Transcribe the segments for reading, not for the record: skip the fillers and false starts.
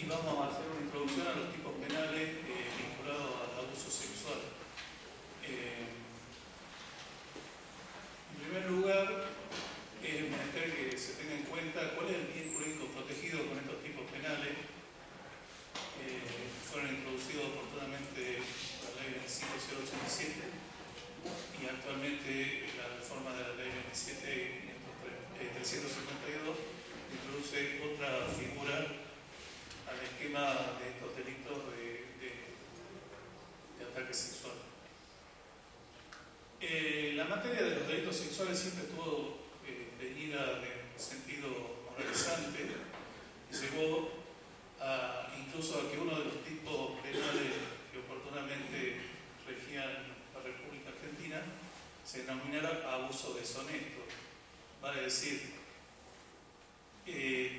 y vamos a hacer una introducción a los tipos penales vinculados al abuso sexual. En primer lugar, es menester que se tenga en cuenta cuál es el bien jurídico protegido con estos tipos penales. Fueron introducidos oportunamente por la ley 25087 y actualmente la reforma de la ley 27352 introduce otra figura al esquema de estos delitos de ataque sexual. La materia de los delitos sexuales siempre estuvo teñida de un sentido moralizante y llevó incluso a que uno de los tipos penales que oportunamente regían la República Argentina se denominara abuso deshonesto. Vale decir,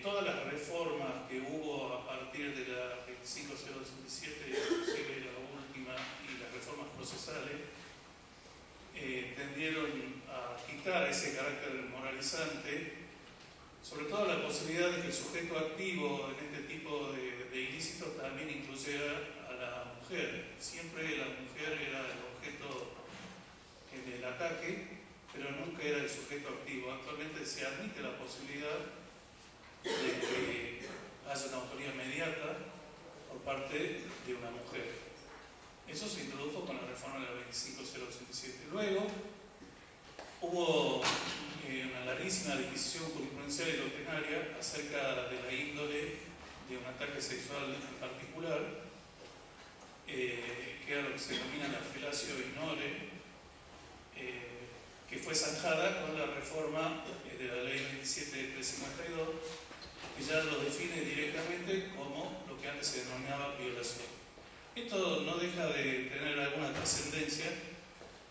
todas las reformas que hubo a partir de la 25087, inclusive la última, y las reformas procesales, tendieron a quitar ese carácter moralizante, sobre todo la posibilidad de que el sujeto activo en este tipo de ilícitos también incluyera a la mujer. Siempre la mujer era el objeto en el ataque, pero nunca era el sujeto activo. Actualmente se admite la posibilidad de que haya una autoría inmediata por parte de una mujer. Eso se introdujo con la reforma de la 25087. Luego hubo una larguísima disquisición jurisprudencial y doctrinaria acerca de la índole de un ataque sexual en particular, que era lo que se denomina la felatio in ore, que fue zanjada con la reforma de la ley 27352, que ya lo define directamente como lo que antes se denominaba violación. Esto no deja de tener alguna trascendencia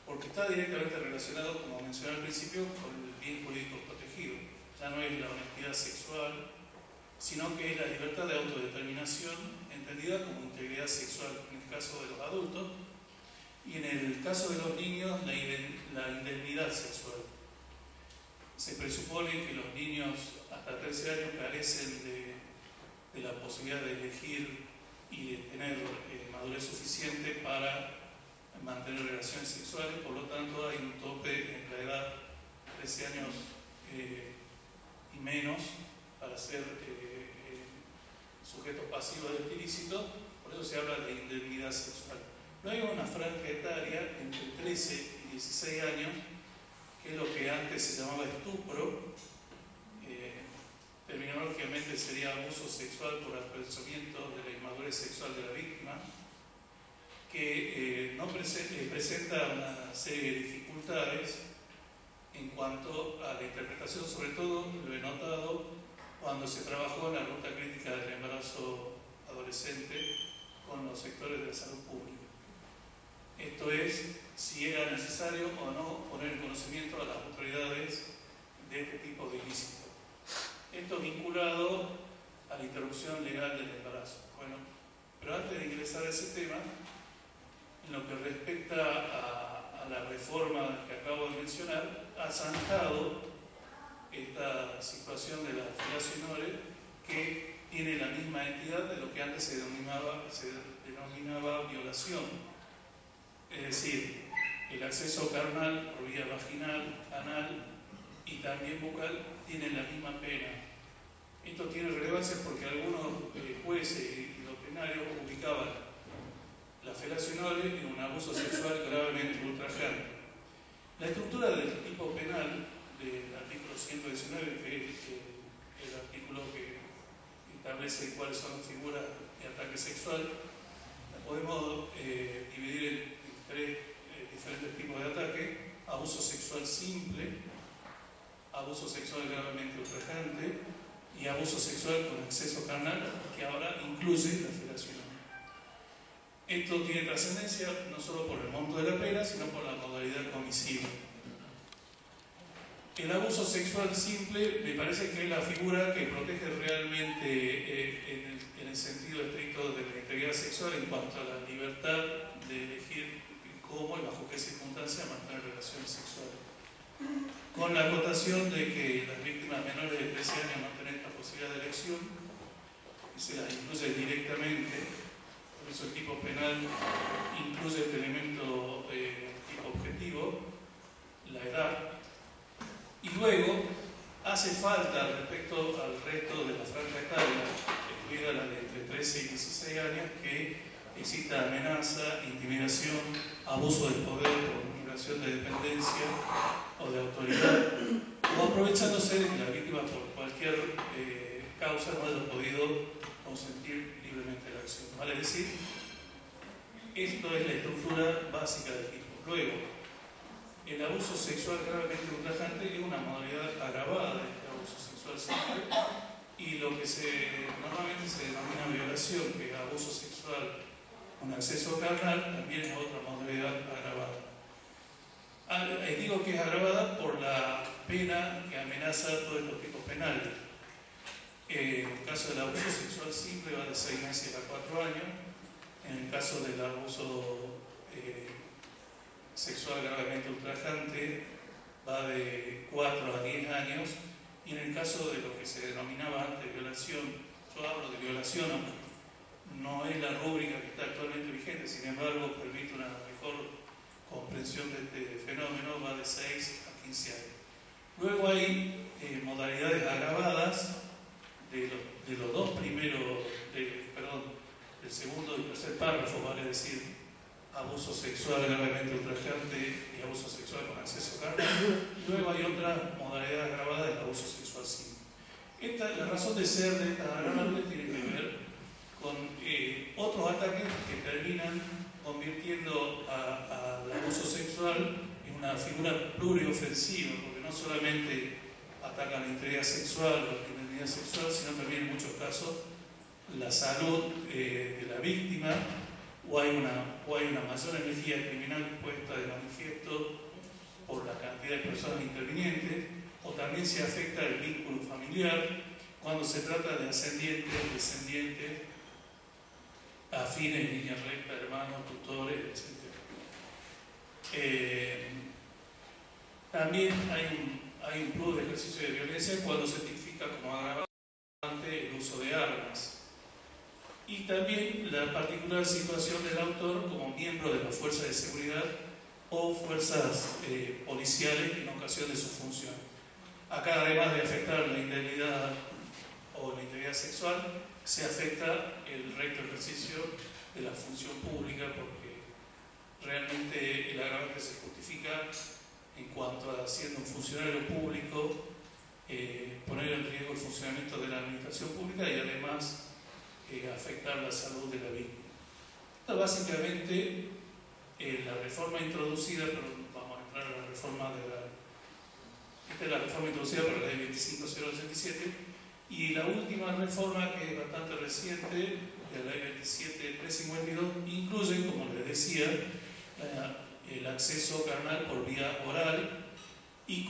porque está directamente relacionado, como mencioné al principio, con el bien jurídico protegido. Ya no es la honestidad sexual, sino que es la libertad de autodeterminación entendida como integridad sexual en el caso de los adultos y en el caso de los niños la indemnidad sexual. Se presupone que los niños hasta 13 años carecen de la posibilidad de elegir y de tener madurez suficiente para mantener relaciones sexuales, por lo tanto hay un tope en la edad de 13 años y menos para ser sujetos pasivos del ilícito, por eso se habla de indemnidad sexual. Luego hay una franja etaria entre 13 y 16 años, que es lo que antes se llamaba estupro, terminológicamente sería abuso sexual por apercibimiento de la inmadurez sexual de la víctima, que presenta una serie de dificultades en cuanto a la interpretación, sobre todo lo he notado cuando se trabajó en la ruta crítica del embarazo adolescente con los sectores de la salud pública. Esto es, si era necesario o no poner en conocimiento a las autoridades de este tipo de ilícitos. Esto vinculado a la interrupción legal del embarazo. Bueno, pero antes de ingresar a ese tema, en lo que respecta a la reforma que acabo de mencionar, ha zanjado esta situación de la felatio in ore, que tiene la misma entidad de lo que antes se denominaba violación. Es decir, el acceso carnal por vía vaginal, anal y también bucal tienen la misma pena. Esto tiene relevancia porque algunos jueces y doctrinarios ubicaban la felatio in ore en un abuso sexual gravemente ultrajante. La estructura del tipo penal del artículo 119, que es el artículo que establece cuáles son las figuras de ataque sexual, la podemos dividir en tres diferentes tipos de ataque: abuso sexual simple, abuso sexual gravemente ultrajante y abuso sexual con acceso carnal, que ahora incluye la felatio in ore. Esto tiene trascendencia no solo por el monto de la pena, sino por la modalidad comisiva. El abuso sexual simple me parece que es la figura que protege realmente en el sentido estricto de la integridad sexual en cuanto a la libertad de elegir cómo y bajo qué circunstancias mantener relaciones sexuales. Con la acotación de que las víctimas menores de 13 años no tienen esta posibilidad de elección, se las incluye directamente, por eso el tipo penal incluye el elemento tipo objetivo, la edad, y luego hace falta respecto al resto de la franja etaria, incluida la de entre 13 y 16 años, que exista amenaza, intimidación, abuso del poder por relación de dependencia o de autoridad, o aprovechándose de que la víctima por cualquier causa no haya podido consentir libremente la acción. Vale decir, esto es la estructura básica del tipo. Luego, el abuso sexual gravemente ultrajante es una modalidad agravada de este abuso sexual simple, y lo que normalmente se denomina violación, que es abuso sexual con acceso carnal, también es otra modalidad agravada. Digo que es agravada por la pena que amenaza todos estos tipos penales. En el caso del abuso sexual simple va de 6 meses a 4 años. En el caso del abuso sexual gravemente ultrajante va de 4 a 10 años. Y en el caso de lo que se denominaba antes violación, yo hablo de violación, no es la rúbrica que está actualmente vigente, sin embargo permite una mejor comprensión de este fenómeno, va de 6 a 15 años. Luego hay modalidades agravadas de los dos primeros, del segundo y tercer párrafo, vale decir, abuso sexual gravemente ultrajante y abuso sexual con acceso carnal. Luego hay otra modalidad agravada del abuso sexual simple. La razón de ser de esta agravante tiene que ver con otros ataques que terminan convirtiendo al abuso sexual en una figura pluriofensiva, porque no solamente ataca la integridad sexual o la identidad sexual, sino también en muchos casos la salud de la víctima, o hay una mayor energía criminal puesta de manifiesto por la cantidad de personas intervinientes, o también se afecta el vínculo familiar cuando se trata de ascendientes, descendientes, afines, líneas rectas, hermanos, tutores, etc. También hay un plus de ejercicio de violencia cuando se tipifica como agravante el uso de armas. Y también la particular situación del autor como miembro de las fuerzas de seguridad o fuerzas policiales en ocasión de su función. Acá, además de afectar la integridad o la integridad sexual, se afecta el recto ejercicio de la función pública, porque realmente el agravante se justifica en cuanto a, siendo un funcionario público, poner en riesgo el funcionamiento de la administración pública y además afectar la salud de la víctima. Esta básicamente la reforma introducida, pero vamos a entrar a la reforma esta es la reforma introducida por la ley 25087, y la última reforma, que es bastante reciente, de la ley 27352, incluye, como les decía, el acceso carnal por vía oral y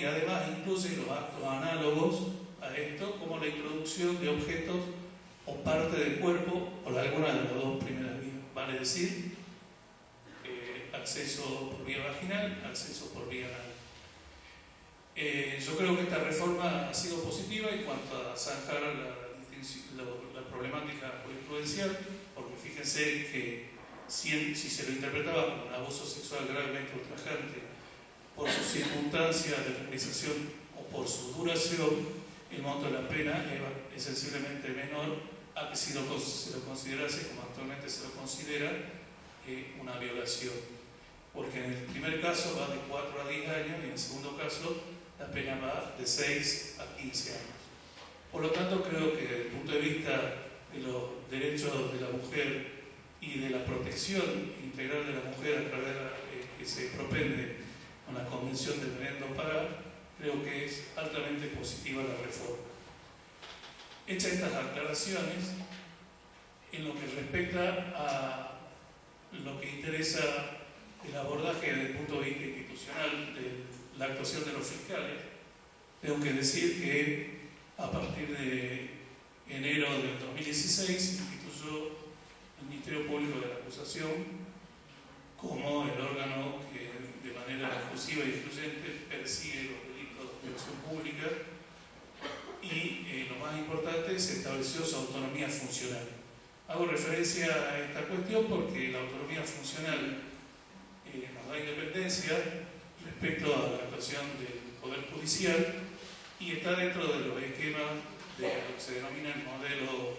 además incluye los actos análogos a esto, como la introducción de objetos o parte del cuerpo por alguna de las dos primeras vías, vale decir, acceso por vía vaginal, acceso por vía anal. Yo creo que esta reforma ha sido positiva en cuanto a zanjar la problemática jurisprudencial, porque fíjense que si se lo interpretaba como un abuso sexual gravemente ultrajante por sus circunstancias de realización o por su duración, el monto de la pena es sensiblemente menor a que si se lo considerase, como actualmente se lo considera, una violación. Porque en el primer caso va de 4 a 10 años y en el segundo caso la pena va de 6 a 15 años. Por lo tanto, creo que desde el punto de vista de los derechos de la mujer y de la protección integral de la mujer a través de que se propende con la Convención de Belém do Pará, creo que es altamente positiva la reforma. Hechas estas aclaraciones, en lo que respecta a lo que interesa el abordaje desde el punto de vista institucional de la actuación de los fiscales, tengo que decir que a partir de enero del 2016 se instituyó el Ministerio Público de la Acusación como el órgano que de manera exclusiva y excluyente persigue los delitos de acción pública, y lo más importante, se estableció su autonomía funcional. Hago referencia a esta cuestión porque la autonomía funcional nos da independencia respecto a la actuación del Poder Judicial y está dentro de los esquemas de lo que se denomina el modelo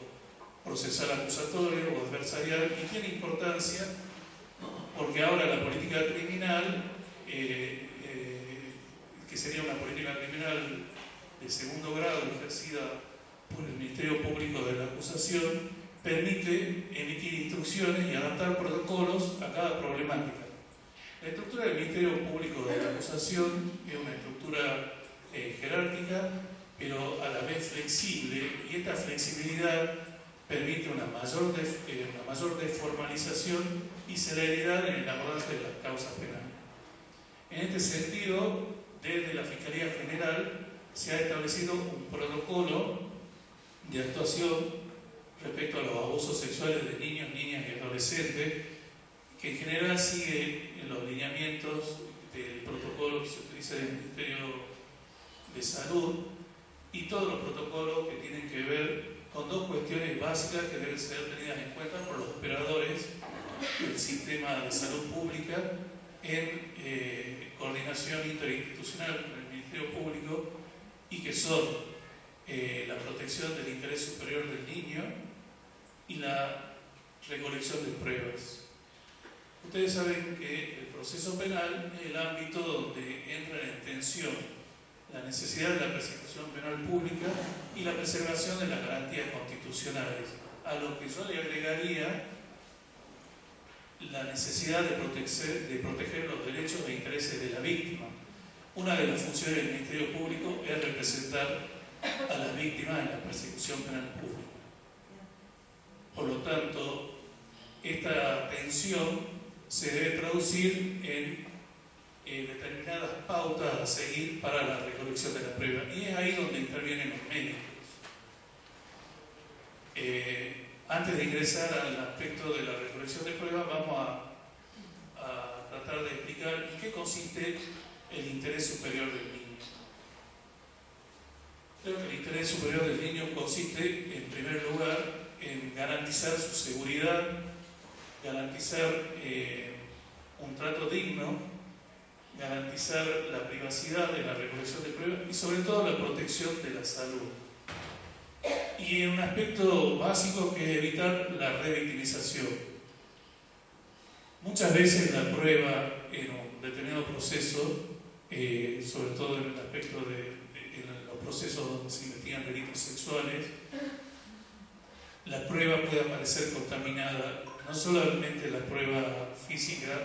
procesal acusatorio o adversarial, y tiene importancia porque ahora la política criminal, que sería una política criminal de segundo grado ejercida por el Ministerio Público de la Acusación, permite emitir instrucciones y adaptar protocolos a cada problemática. La estructura del Ministerio Público de la Acusación es una estructura jerárquica, pero a la vez flexible, y esta flexibilidad permite una mayor desformalización y celeridad en el abordaje de las causas penales. En este sentido, desde la Fiscalía General se ha establecido un protocolo de actuación respecto a los abusos sexuales de niños, niñas y adolescentes, que en general sigue en los lineamientos del protocolo que se utiliza en el Ministerio de Salud y todos los protocolos que tienen que ver con dos cuestiones básicas que deben ser tenidas en cuenta por los operadores del sistema de salud pública en coordinación interinstitucional con el Ministerio Público, y que son la protección del interés superior del niño y la recolección de pruebas. Ustedes saben que el proceso penal es el ámbito donde entra en tensión la necesidad de la persecución penal pública y la preservación de las garantías constitucionales, a lo que yo le agregaría la necesidad de proteger los derechos e intereses de la víctima. Una de las funciones del Ministerio Público es representar a las víctimas en la persecución penal pública. Por lo tanto, esta tensión se debe traducir en determinadas pautas a seguir para la recolección de la prueba, y es ahí donde intervienen los médicos. Antes de ingresar al aspecto de la recolección de pruebas, vamos a tratar de explicar en qué consiste el interés superior del niño. Creo que el interés superior del niño consiste, en primer lugar, en garantizar su seguridad, garantizar un trato digno, garantizar la privacidad de la recolección de pruebas y sobre todo la protección de la salud. Y un aspecto básico que es evitar la revictimización. Muchas veces la prueba en un determinado proceso, sobre todo en el aspecto en los procesos donde se investigan delitos sexuales, la prueba puede aparecer contaminada, no solamente la prueba física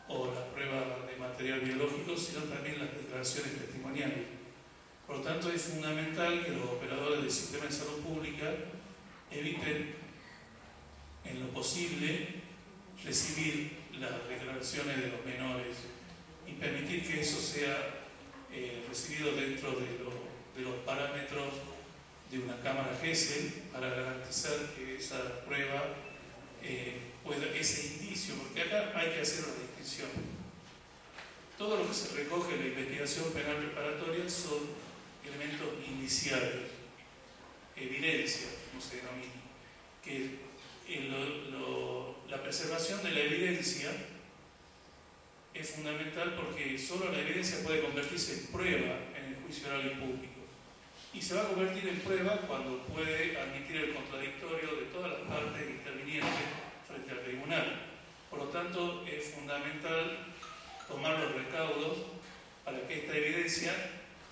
o la prueba de material biológico, sino también las declaraciones testimoniales. Por lo tanto, es fundamental que los operadores del sistema de salud pública eviten, en lo posible, recibir las declaraciones de los menores y permitir que eso sea recibido dentro de los parámetros de una cámara GESEL para garantizar que esa prueba ese indicio, porque acá hay que hacer una distinción. Todo lo que se recoge en la investigación penal preparatoria son elementos indiciables, evidencia, como se denomina, que la preservación de la evidencia es fundamental porque solo la evidencia puede convertirse en prueba en el juicio oral y público. Y se va a convertir en prueba cuando puede admitir el contradictorio de todas las partes intervinientes frente al tribunal. Por lo tanto, es fundamental tomar los recaudos para que esta evidencia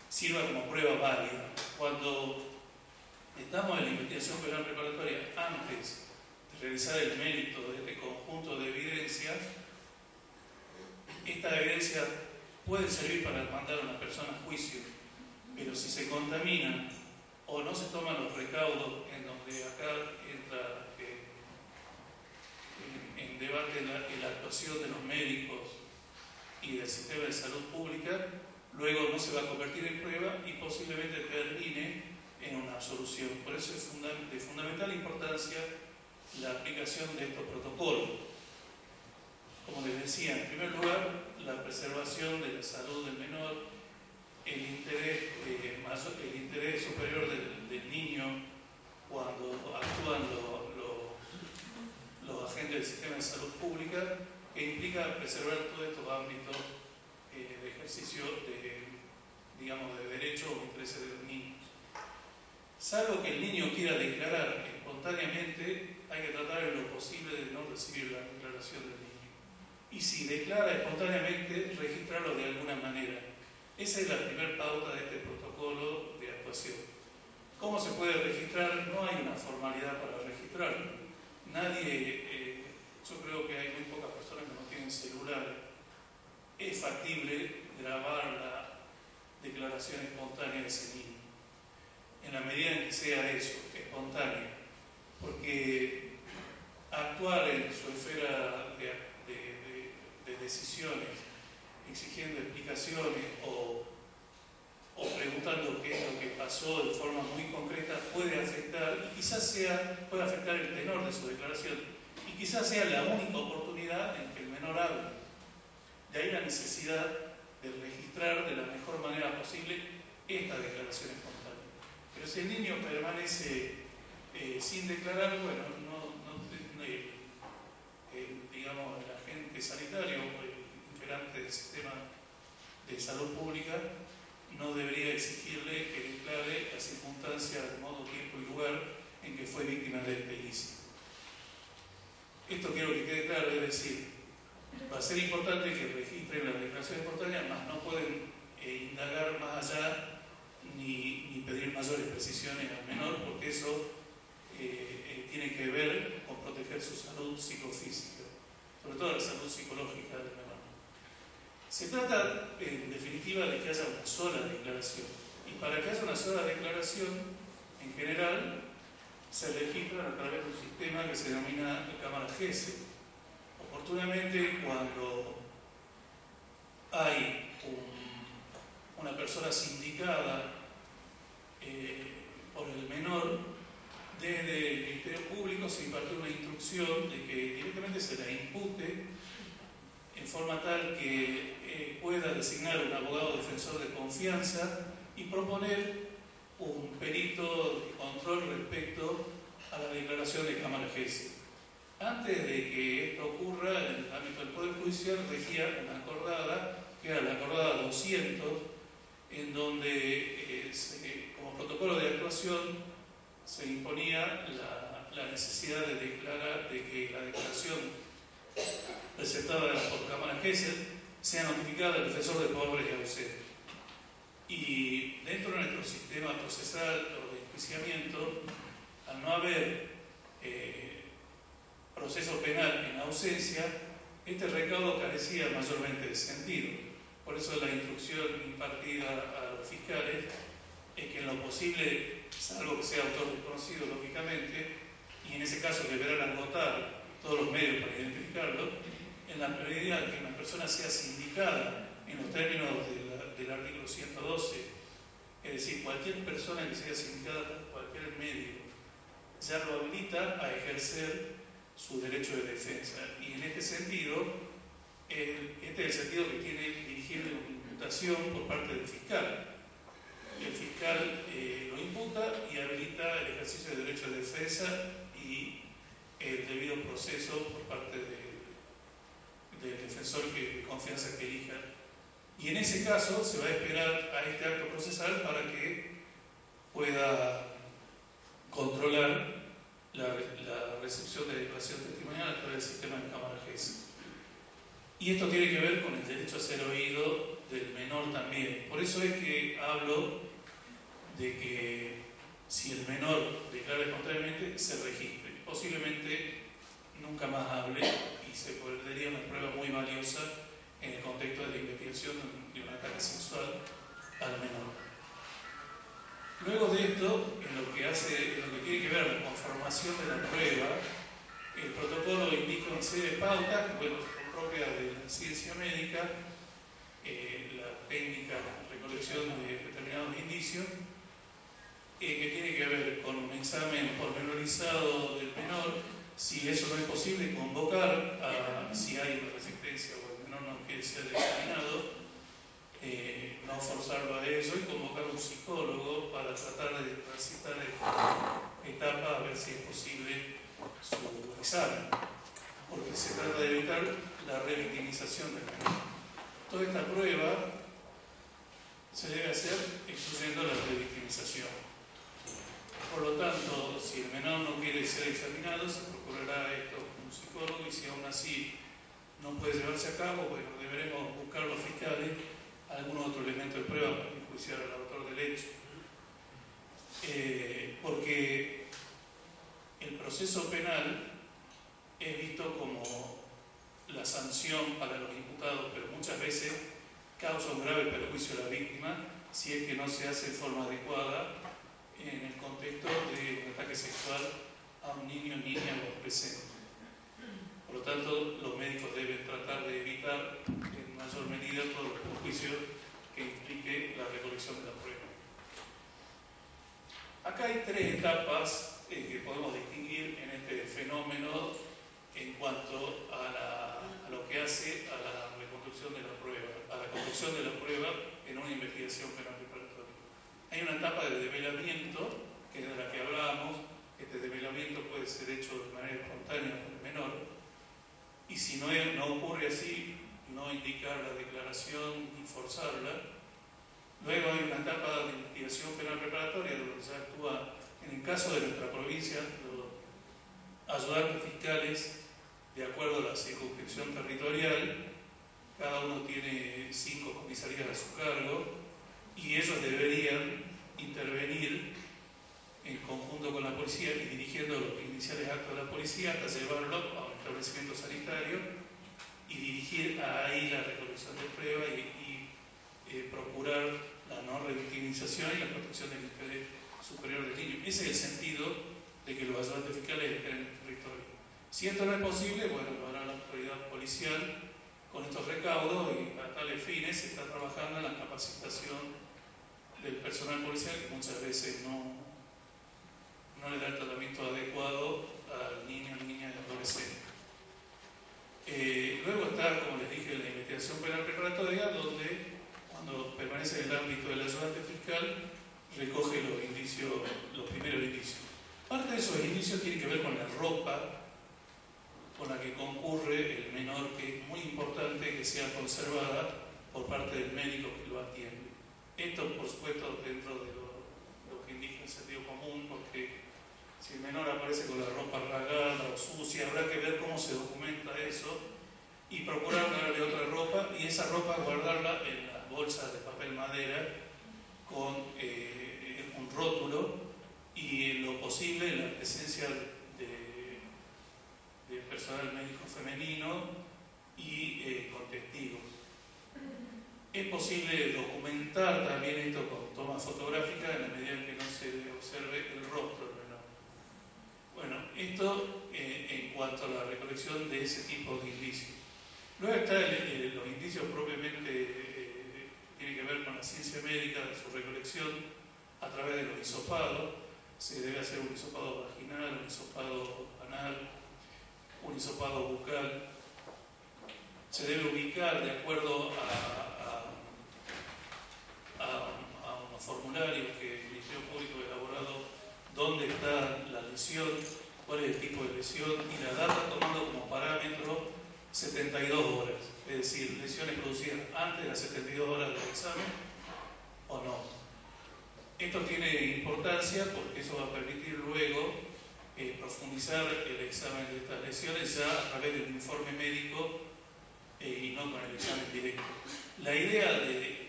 sirva como prueba válida. Cuando estamos en la investigación penal preparatoria, antes de realizar el mérito de este conjunto de evidencias, esta evidencia puede servir para mandar a una persona a juicio, pero si se contamina o no se toman los recaudos, en donde acá entra en debate la actuación de los médicos y del sistema de salud pública, luego no se va a convertir en prueba y posiblemente termine en una absolución. Por eso es de fundamental importancia la aplicación de estos protocolos. Como les decía, en primer lugar, la preservación de la salud del menor, el interés superior del de salud pública que implica preservar todos estos ámbitos de ejercicio de derechos o intereses de los niños. Salvo que el niño quiera declarar espontáneamente, hay que tratar en lo posible de no recibir la declaración del niño. Y si declara espontáneamente, registrarlo de alguna manera. Esa es la primera pauta de este protocolo de actuación. ¿Cómo se puede registrar? No hay una formalidad para registrarlo. Nadie, yo creo que hay muy pocas personas que no tienen celulares. Es factible grabar la declaración espontánea de ese niño, en la medida en que sea eso, espontánea, porque actuar en su esfera de decisiones, exigiendo explicaciones o preguntando qué es lo que pasó de forma muy concreta puede afectar, y quizás puede afectar el tenor de su declaración, y quizás sea la única oportunidad en que el menor hable. De ahí la necesidad de registrar de la mejor manera posible esta declaración espontánea. Pero si el niño permanece sin declarar, bueno, digamos, el agente sanitario o el imperante del sistema de salud pública no debería exigirle que declare la circunstancia, el modo, tiempo y lugar en que fue víctima del ilícito. Esto quiero que quede claro, es decir, va a ser importante que registren la declaración espontánea, mas no pueden indagar más allá ni pedir mayores precisiones al menor, porque eso tiene que ver con proteger su salud psicofísica, sobre todo la salud psicológica del menor. Se trata, en definitiva, de que haya una sola declaración. Y para que haya una sola declaración, en general, se registran a través de un sistema que se denomina cámara GESE. Oportunamente, cuando hay una persona sindicada por el menor, desde el Ministerio Público se impartió una instrucción de que directamente se la impute en forma tal que pueda designar un abogado defensor de confianza y proponer un perito de control respecto a la declaración de cámara GESE. Antes de que esto ocurra, en el ámbito del Poder Judicial regía una acordada, que era la acordada 200, en donde como protocolo de actuación se imponía la necesidad de declarar, de que la declaración presentada por cámara GESE sea notificada al defensor de pobres y ausentes. Y dentro de nuestro sistema procesal o de enjuiciamiento, al no haber proceso penal en ausencia, este recaudo carecía mayormente de sentido. Por eso la instrucción impartida a los fiscales es que en lo posible, salvo que sea autor desconocido lógicamente, y en ese caso deberán agotar todos los medios para identificarlo, en la medida que una persona sea sindicada en los términos del artículo 112, es decir, cualquier persona que sea sindicada por cualquier medio ya lo habilita a ejercer su derecho de defensa. Y en este sentido, este es el sentido que tiene dirigir una imputación por parte del fiscal. El fiscal lo imputa y habilita el ejercicio del derecho de defensa y el debido proceso por parte del defensor de confianza que elija. Y en ese caso se va a esperar a este acto procesal para que pueda controlar la recepción de declaración testimonial a través del sistema de cámara GESE. Y esto tiene que ver con el derecho a ser oído del menor también. Por eso es que hablo de que si el menor declara espontáneamente, se registre. Posiblemente nunca más hable y se perdería una prueba muy valiosa en el contexto de la investigación de un ataque sexual al menor. Luego de esto, en lo que tiene que ver con la conformación de la prueba, el protocolo indica una serie de pautas que son propias de la ciencia médica, la técnica de recolección de determinados indicios, que tiene que ver con un examen pormenorizado del menor. Si eso no es posible, convocar si hay una resistencia o el menor no quiere ser examinado, no forzarlo a eso y convocar a un psicólogo para tratar de transitar esta etapa a ver si es posible su examen. porque se trata de evitar la revictimización del menor. Toda esta prueba se debe hacer excluyendo la revictimización. Por lo tanto, si el menor no quiere ser examinado, se procurará esto con un psicólogo, y si aún así no puede llevarse a cabo, bueno, deberemos buscar los fiscales algún otro elemento de prueba para enjuiciar al autor del hecho. Porque el proceso penal es visto como la sanción para los imputados, pero muchas veces causa un grave perjuicio a la víctima si es que no se hace de forma adecuada en el contexto de un ataque sexual a un niño o niña o adolescente. Por lo tanto, los médicos deben tratar de evitar en mayor medida todos los perjuicios que implique la recolección de la prueba. Acá hay tres etapas que podemos distinguir en este fenómeno en cuanto a lo que hace a la reconstrucción de la prueba, a la construcción de la prueba en una investigación penal preparatoria. Hay una etapa de develamiento, que es de la que hablábamos. Este develamiento puede ser hecho de manera espontánea por el menor, y si no ocurre así, no indicar la declaración ni forzarla. Luego hay una etapa de investigación penal preparatoria donde se actúa, en el caso de nuestra provincia, los ayudantes fiscales de acuerdo a la circunscripción territorial. Cada uno tiene 5 comisarías a su cargo y ellos deberían intervenir en conjunto con la policía y dirigiendo los iniciales actos de la policía hasta llevarlo a un establecimiento sanitario y dirigir ahí la recolección de pruebas y procurar la no revictimización y la protección del interés superior del niño. Ese es el sentido de que los ayudantes fiscales estén en el territorio. Si esto no es posible, bueno, lo hará la autoridad policial con estos recaudos, y a tales fines se está trabajando en la capacitación del personal policial, que muchas veces no le da el tratamiento adecuado al niño, niña y adolescente. Luego está, como les dije, la investigación penal preparatoria, donde cuando permanece en el ámbito del ayudante fiscal recoge los primeros indicios. Parte de esos indicios tiene que ver con la ropa con la que concurre el menor, que es muy importante que sea conservada por parte del médico que lo atiende. Esto, por supuesto, dentro de lo que indica el sentido común, porque si el menor aparece con la ropa rasgada o sucia, habrá que ver cómo se documenta eso y procurar darle otra ropa, y esa ropa guardarla en las bolsas de papel madera con un rótulo, y en lo posible en la presencia de personal médico femenino y con testigos. Es posible documentar también esto con tomas fotográficas en la medida en que no se observe el rostro del menor. Bueno, esto en cuanto a la recolección de ese tipo de indicios. Luego están los indicios propiamente tienen que ver con la ciencia médica, de su recolección a través de los hisopados. Se debe hacer un hisopado vaginal, un hisopado anal, un hisopado bucal. Se debe ubicar de acuerdo a unos formularios que el Ministerio Público ha elaborado dónde está la lesión, cuál es el tipo de lesión, y la data tomando como parámetro 72 horas, es decir, lesiones producidas antes de las 72 horas del examen o no. Esto tiene importancia porque eso va a permitir luego profundizar el examen de estas lesiones ya a través de un informe médico y no con el examen directo. La idea de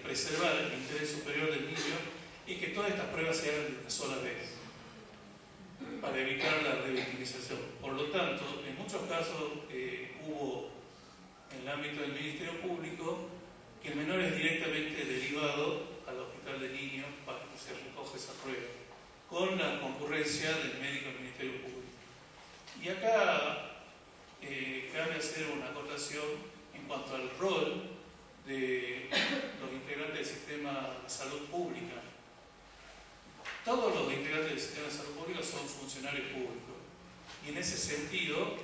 preservar el interés superior del niño es que todas estas pruebas se hagan de una sola vez para evitar la revictimización. Por lo tanto, en muchos casos hubo en el ámbito del Ministerio Público que el menor es directamente derivado al hospital de niños para que se recoja esa prueba, con la concurrencia del médico del Ministerio Público. Y acá cabe hacer una acotación en cuanto al rol de los integrantes del sistema de salud pública. Todos los integrantes del sistema de salud pública son funcionarios públicos, y en ese sentido,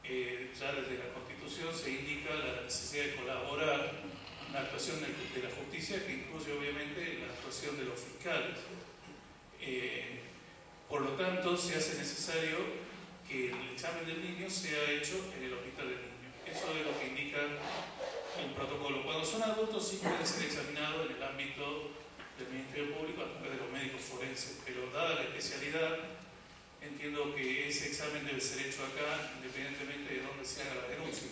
ya desde la Constitución se indica la necesidad de colaborar en la actuación de la justicia, que incluye obviamente la actuación de los fiscales. Por lo tanto, se hace necesario que el examen del niño sea hecho en el hospital del niño. Eso es lo que indica el protocolo. Cuando son adultos sí pueden ser examinados en el ámbito del Ministerio Público a través de los médicos forenses, pero dada la especialidad, entiendo que ese examen debe ser hecho acá, independientemente de dónde se haga la denuncia.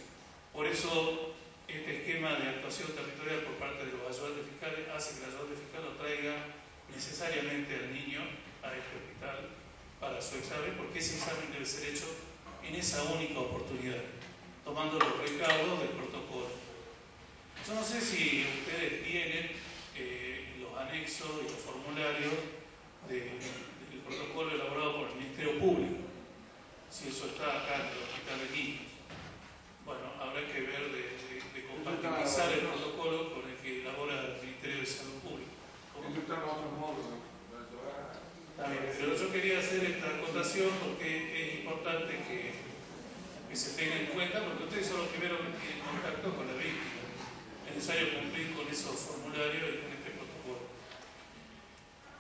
Por eso, este esquema de actuación territorial por parte de los ayudantes fiscales hace que el ayudante fiscal lo traiga necesariamente al niño a este hospital para su examen, porque ese examen debe ser hecho en esa única oportunidad, tomando los recaudos del protocolo. Yo no sé si ustedes tienen los anexos y los formularios del protocolo elaborado por el Ministerio Público, si eso está acá en el hospital de niños. Bueno, habrá que ver de compatibilizar el protocolo con el que elabora el Ministerio de Salud Pública. Pero yo quería hacer esta acotación porque es importante que se tenga en cuenta, porque ustedes son los primeros que tienen contacto con la víctima. Es necesario cumplir con esos formularios y con este protocolo.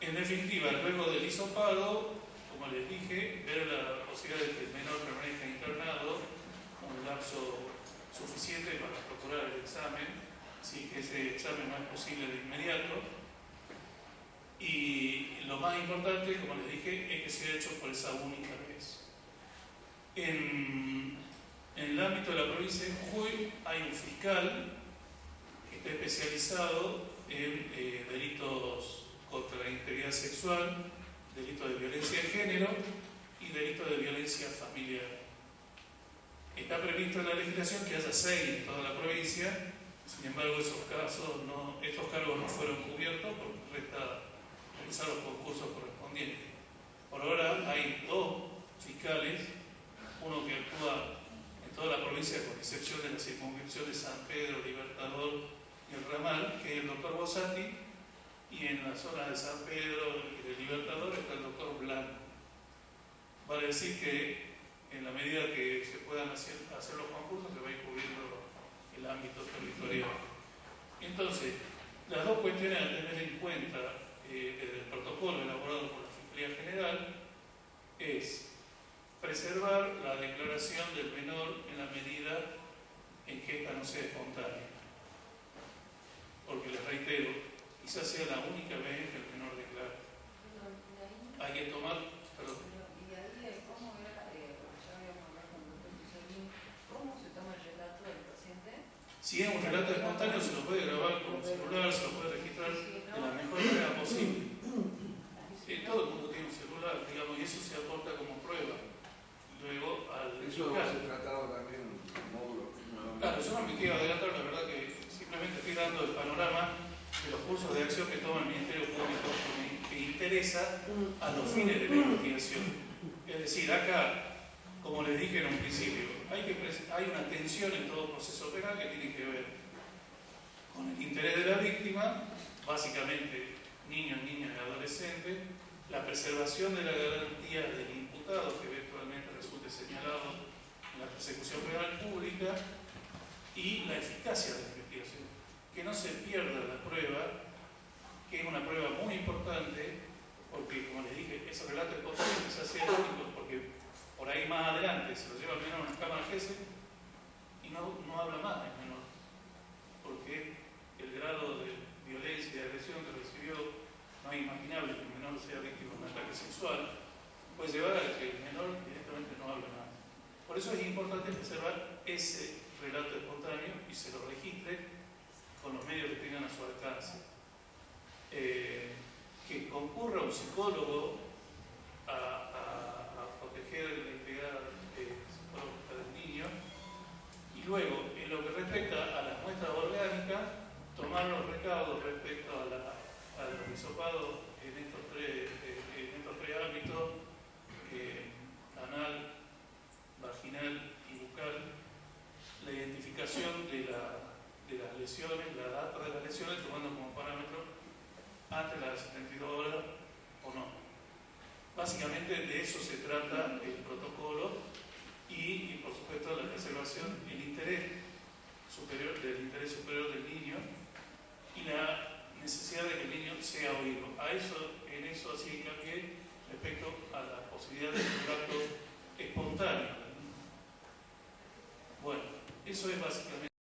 En definitiva, luego del hisopado, como les dije, ver la posibilidad de que el menor permanezca internado un lapso suficiente para procurar el examen, si ese examen no es posible de inmediato. Y lo más importante, como les dije, es que sea hecho por esa única vez. En el ámbito de la provincia de Jujuy hay un fiscal que está especializado en delitos contra la integridad sexual, delitos de violencia de género y delitos de violencia familiar. Está previsto en la legislación que haya 6 en toda la provincia, sin embargo estos cargos no fueron cubiertos porque resta realizar los concursos correspondientes. Por ahora hay 2 fiscales, uno que actúa en toda la provincia con excepción de la circunscripción de San Pedro, Libertador y el Ramal, que es el doctor Bossati, y en la zona de San Pedro y de Libertador está el doctor Blanco. Vale decir que en la medida que se puedan hacer los concursos se va a ir cubriendo el ámbito territorial. Entonces, las 2 cuestiones a tener en cuenta del protocolo elaborado por la Fiscalía General es preservar la declaración del menor en la medida en que ésta no sea espontánea. Porque les reitero, quizás sea la única vez que el menor declara. Hay que tomar... Perdón. Si es un relato espontáneo, se lo puede grabar con un celular, se lo puede registrar de la mejor manera posible. Todo el mundo tiene un celular, digamos, y eso se aporta como prueba. Luego, al eso fiscal. se trataba también un módulo. Claro, yo no me quiero adelantar, la verdad que simplemente estoy dando el panorama de los cursos de acción que toma el Ministerio Público que interesa a los fines de la investigación. Es decir, acá, como les dije en un principio, hay una tensión en todo proceso penal que tiene que ver con el interés de la víctima, básicamente niños, niñas y adolescentes, la preservación de la garantía del imputado que eventualmente resulte señalado en la persecución penal pública y la eficacia de la investigación. Que no se pierda la prueba, que es una prueba muy importante, porque como les dije, ese relato es posible, quizás sea el único, porque por ahí más adelante se lo lleva al menor a una cámara GESE y no habla más el menor, porque el grado de violencia y de agresión que recibió no es imaginable que el menor sea víctima de un ataque sexual, puede llevar a que el menor directamente no hable más. Por eso es importante preservar ese relato espontáneo y se lo registre con los medios que tengan a su alcance. Que concurra un psicólogo a proteger la integridad psicológica del niño y luego, en lo que respecta a las muestras orgánicas, tomar los recaudos respecto a los hisopados en estos tres ámbitos, anal, vaginal y bucal, la identificación de las lesiones, la data de las lesiones, tomando como parámetro antes de las 72 horas o no. Básicamente de eso se trata el protocolo y por supuesto la preservación del interés superior del niño y la necesidad de que el niño sea oído. En eso hacía hincapié respecto a la posibilidad de un relato espontáneo. Eso es básicamente.